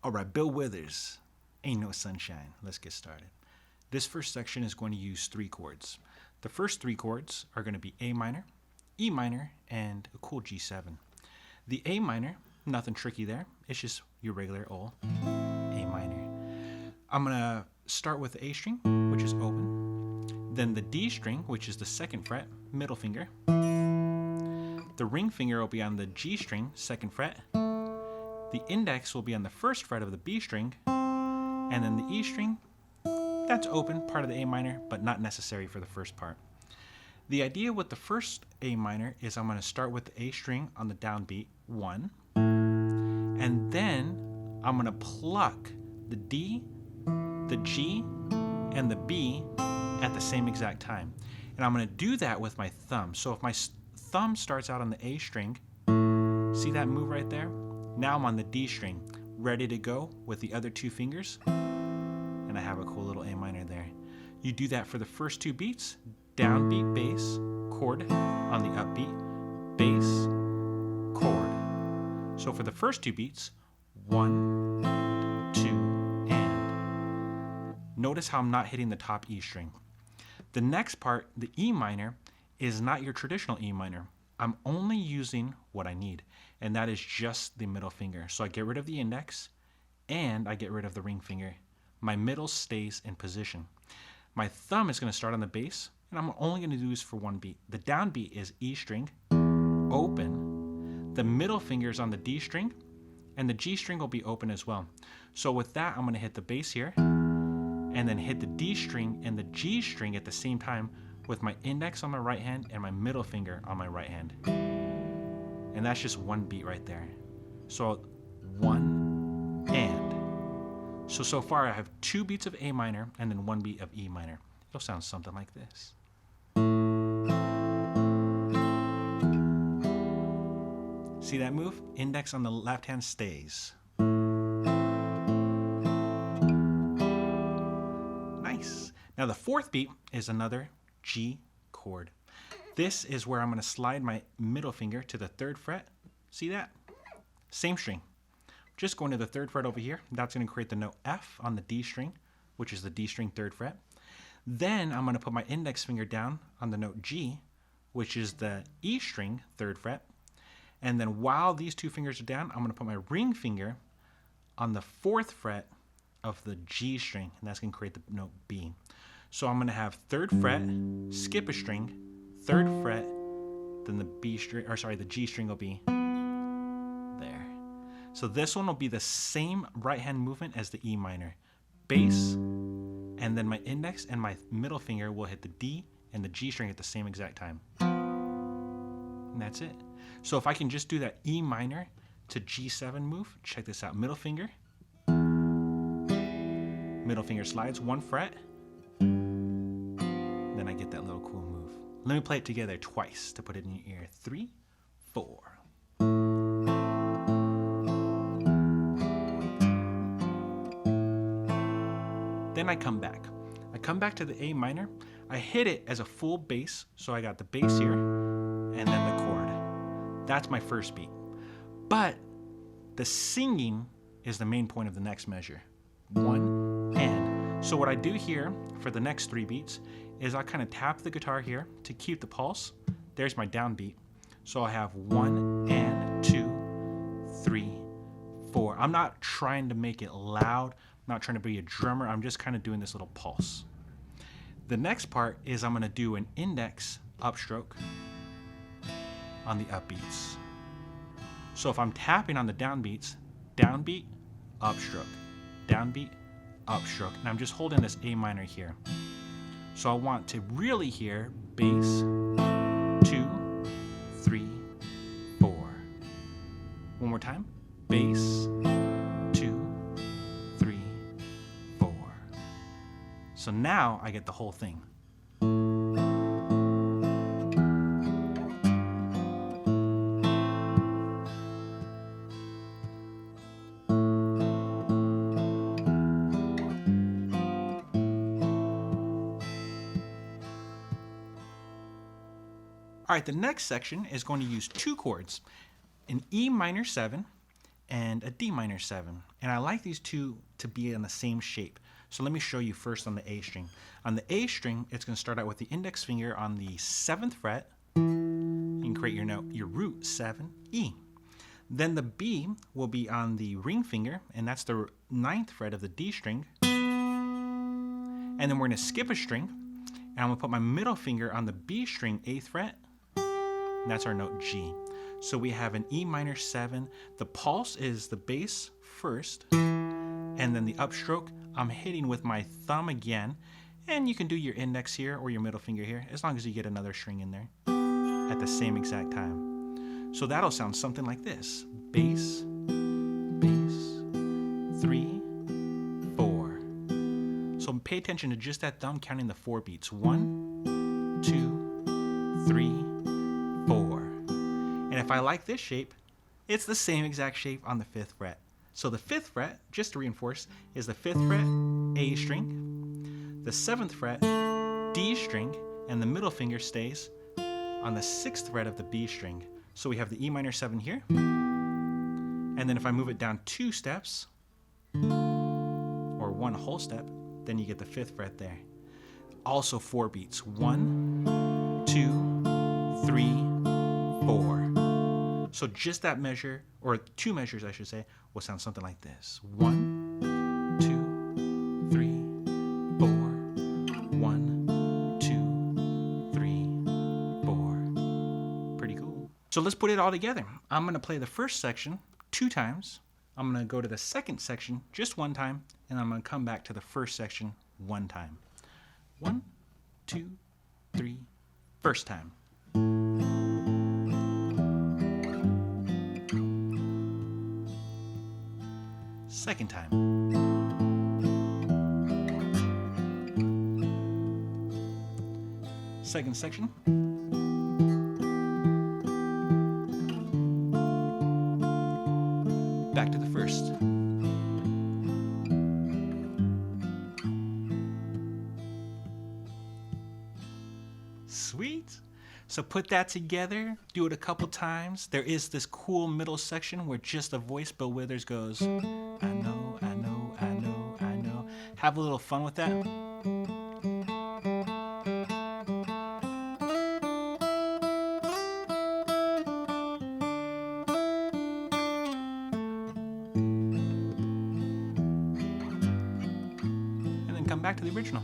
All right, Bill Withers, Ain't No Sunshine. Let's get started. This first section is going to use 3 chords. The first 3 chords are going to be A minor, E minor, and a cool G7. The A minor, nothing tricky there. It's just your regular old A minor. I'm going to start with the A string, which is open. Then the D string, which is the 2nd fret, middle finger. The ring finger will be on the G string, 2nd fret. The index will be on the 1st fret of the B string. And then the E string, that's open, part of the A minor, but not necessary for the first part. The idea with the first A minor is I'm going to start with the A string on the downbeat, 1. And then I'm going to pluck the D, the G, and the B at the same exact time. And I'm going to do that with my thumb. So if my thumb starts out on the A string, see that move right there? Now I'm on the D string, ready to go with the other 2 fingers. And I have a cool little A minor there. You do that for the first 2 beats, downbeat, bass, chord on the upbeat, bass, chord. So for the first 2 beats, 1, 2, and. Notice how I'm not hitting the top E string. The next part, the E minor, is not your traditional E minor. I'm only using what I need, and that is just the middle finger. So I get rid of the index, and I get rid of the ring finger. My middle stays in position. My thumb is going to start on the bass, and I'm only going to do this for 1 beat. The downbeat is E string, open. The middle finger is on the D string, and the G string will be open as well. So with that, I'm going to hit the bass here, and then hit the D string and the G string at the same time with my index on my right hand and my middle finger on my right hand. And that's just 1 beat right there. So 1 and. So far I have 2 beats of A minor and then 1 beat of E minor. It'll sound something like this. See that move? Index on the left hand stays. Nice. Now the 4th beat is another G chord. This is where I'm going to slide my middle finger to the 3rd fret. See that? Same string. Just going to the 3rd fret over here. That's going to create the note F on the D string, which is the D string 3rd fret. Then I'm going to put my index finger down on the note G, which is the E string 3rd fret. And then while these 2 fingers are down, I'm going to put my ring finger on the 4th fret of the G string, and that's going to create the note B. So I'm going to have 3rd fret, skip a string, 3rd fret, then the G string will be there. So this one will be the same right hand movement as the E minor. Bass, and then my index and my middle finger will hit the D and the G string at the same exact time. And that's it. So if I can just do that E minor to G7 move, check this out. Middle finger slides 1 fret, then I get that little cool move. Let me play it together twice to put it in your ear. 3, 4. Then I come back. I come back to the A minor. I hit it as a full bass, so I got the bass here, and then the chord. That's my first beat. But the singing is the main point of the next measure. 1 and. So what I do here for the next 3 beats is I kind of tap the guitar here to keep the pulse. There's my downbeat. So I have 1 and 2, 3, 4. I'm not trying to make it loud. I'm not trying to be a drummer. I'm just kind of doing this little pulse. The next part is I'm going to do an index upstroke on the upbeats. So if I'm tapping on the downbeats, downbeat, upstroke, downbeat, upstroke, and I'm just holding this A minor here. So I want to really hear bass, 2, 3, 4. One more time, bass, 2, 3, 4. So now I get the whole thing. All right, the next section is going to use 2 chords, an E minor 7 and a D minor 7. And I like these two to be in the same shape. So let me show you first on the A string. On the A string, it's going to start out with the index finger on the 7th fret. You can create your note, your root 7, E. Then the B will be on the ring finger, and that's the 9th fret of the D string. And then we're going to skip a string, and I'm going to put my middle finger on the B string 8th fret, and that's our note G. So we have an E minor 7. The pulse is the bass first, and then the upstroke I'm hitting with my thumb again, and you can do your index here or your middle finger here, as long as you get another string in there at the same exact time. So that'll sound something like this. Bass, bass, 3, 4. So pay attention to just that thumb counting the 4 beats. 1, 2, 3, 4. And if I like this shape, it's the same exact shape on the 5th fret. So the 5th fret, just to reinforce, is the 5th fret, A string, the 7th fret, D string, and the middle finger stays on the 6th fret of the B string. So we have the E minor 7 here. And then if I move it down 2 steps, or 1 whole step, then you get the 5th fret there. Also 4 beats. 1, 2, 3, 4. So just that measure, or 2 measures I should say, will sound something like this. 1, 2, 3, 4. 1, 2, 3, 4. Pretty cool. So let's put it all together. I'm going to play the first section 2 times. I'm going to go to the second section just 1 time, and I'm going to come back to the first section 1 time. 1, 2, 3, first time. Second time. Second section. Back to the first. Sweet. So put that together, do it a couple times. There is this cool middle section where just the voice Bill Withers goes, I know, I know, I know, I know. Have a little fun with that. And then come back to the original.